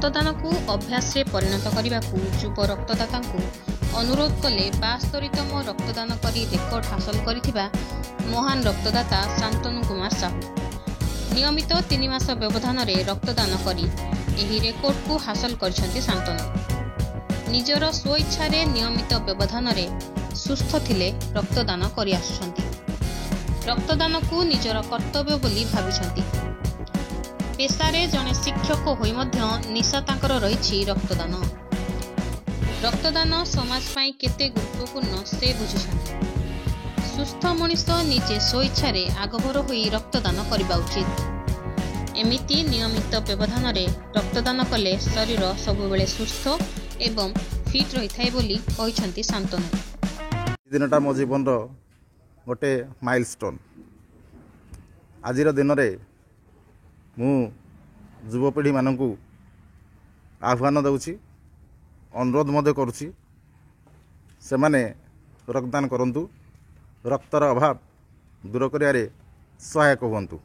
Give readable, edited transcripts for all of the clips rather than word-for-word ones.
रक्तदान को अभ्यास रे परिणत करने को युव रक्तदाता अनुरोध कले 72तम रक्तदान करी रेकर्ड हासिल करिथिबा महान रक्तदाता शांतनु कुमार साहू नियमित 3 मास व्यवधान रे रक्तदान करी एही रेकर्ड को हासिल करछंती शांतनु निजर स्वइच्छा रे नियमित व्यवधान रे सुस्थ थिले रक्तदान करि आछंती रक्तदान को निजर कर्तव्य बोली भाबिछंती पेशारे जने शिक्षक होई मध्य निशा तांकर रहिछि रक्तदान रक्तदान समाज पाई केते गुरुत्वपूर्ण से बुझिछंती सुस्थ मनुष्य निजे स्वइच्छा रे आगभर होई रक्तदान करबा उचित एमिति नियमित व्यवधान रे रक्तदान कले शरीर सबुबेले सुस्थ एवं फिट रही थाए बोली कहिछंती शांतनु दिनटा मो जीवन रो गोटे माइलस्टोन आजिर दिन रे मु युवपीढ़ी मानू आह्वान दूची अनुरोध मध्य करुच्ची से माने रक्तदान करंतु रक्तर अभाव दूर करियारे सहायक हुंतु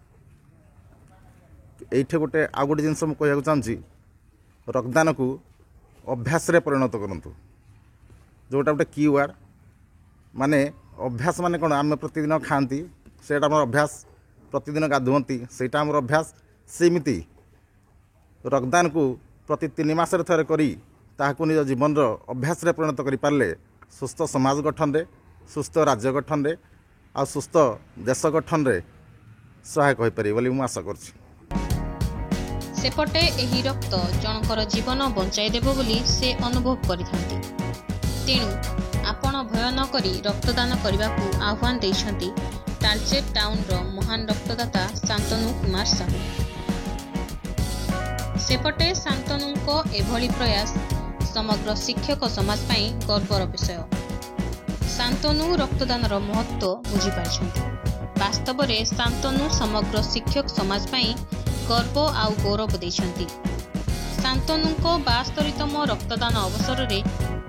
एठे गोटे आ गोटे जिनस मु कहया चाहूँगी रक्तदान को अभ्यास रे परिणत करंतु जोटा गोटे की वर्ड माने अभ्यास माने कौन आम प्रतिदिन खाती से अभ्यास प्रतिदिन गाधुंती से अभ्यास सेमिति रक्तदान को प्रति 3 मास थरे करी ताहाकु निज जीवन अभ्यास रे परिणत करि पारले सुस्थ समाज गठन रे सुस्थ राज्य गठन रे आ सुस्थ देश गठन रे सहायक होई पारि बोली मु आशा करछि सेपटे एही रक्त जनकर जीवन बंचाई देबो बोली से अनुभव करिथांती तेणु आपण भय न करी रक्तदान करबाकू आह्वान दैछंती तालचेर टाउन रो महान रक्तदाता शांतनु कुमार साहू सेपटे शांतनु एभली प्रयास समग्र शिक्षक समाज पाई गर्वर विषय शांतनु रक्तदान महत्व बुझी पारिछंती वास्तव में शांतनु समग्र शिक्षक समाज पाई गर्व आउ गौरव दैछंती शांतनु 72तम रक्तदान अवसर रे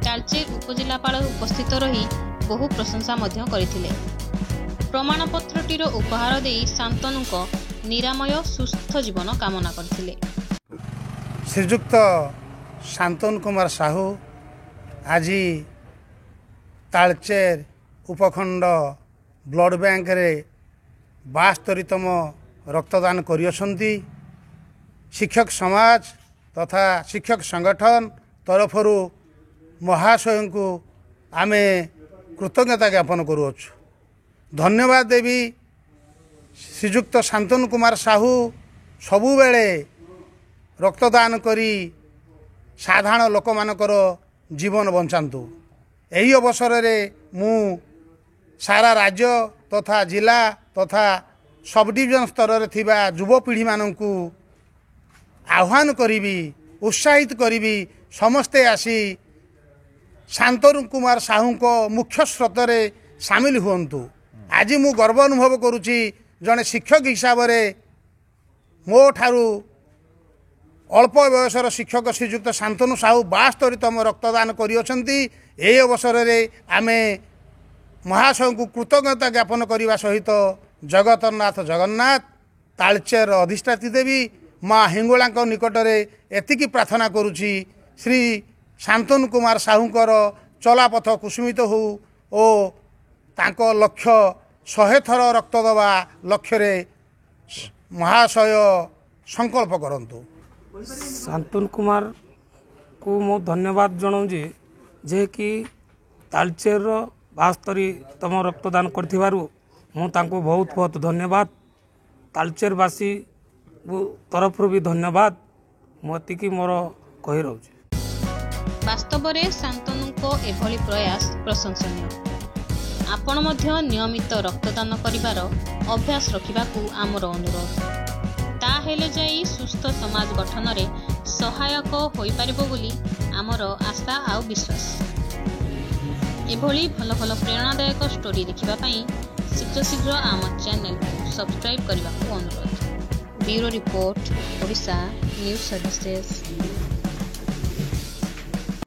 तालचेर उपजिलापाल उपस्थित रही बहु प्रशंसा मध्य करथिले प्रमाणपत्रटीर उपहार दे शांतनु निरामय सुस्थ जीवन कामना करथिले श्रीजुक्त शांतनु कुमार साहू आज तालचेर उपखंड ब्लड बैंक रे 72तम रक्तदान करियछंती शिक्षक समाज तथा शिक्षक संगठन तरफरु महाशय को आमे कृतज्ञता ज्ञापन करुछु धन्यवाद देवी श्रीजुक्त शांतनु कुमार साहू सबु बेले रक्तदान करी साधारण लोक मानकर जीवन बंचातु यही अवसर रे मु सारा राज्य तथा जिला तथा सब डिविजन स्तर रे थिबा युवपीढ़ी मानकू आह्वान करी उत्साहित करी समस्ते आसी शांतनु कुमार साहू को मुख्य स्रोत रे सामिल हुंतु आज मु गर्व अनुभव करुची जने शिक्षक हिसाब रे मो ठारू अल्प बयसर शिक्षक श्रीजुक्त शांतनु साहू 72तम रक्तदान करियछंती एही अवसर रे आमे महाशय को कृतज्ञता ज्ञापन करने सहित जगतनाथ जगन्नाथ तालचेर अधिष्ठात्री देवी माँ हिंगोला निकट में एतिकी प्रार्थना करुछि श्री शांतनु कुमार साहूकर चलापथ कुसुमित हो ओ तांको लक्ष्य 100 थर रक्त दवा लक्ष्य रे महाशय संकल्प करंतु शांतनु कुमार को मो धन्यवाद जनाऊँगी जे कि तालचेर 72तम रक्तदान करथिबारु मु तांको बहुत बहुत धन्यवाद तालचेरवासी तरफ भी धन्यवाद मोतिकी मोर कही रहउछि वास्तव में शांतनु एभली प्रयास प्रशंसनीय आपण मध्य नियमित रक्तदान करिवार अभ्यास रखिबाकू आमर अनुरोध ताहेले जाई सुस्थ समाज गठन रे सहायक होई पारिबो बोली आमर आशा आ विश्वास एभली भल भल प्रेरणादायक स्टोरी देखिबा पई शीघ्र शीघ्र आम चैनल को सब्सक्राइब करने को अनुरोध bureau report Odisha news services.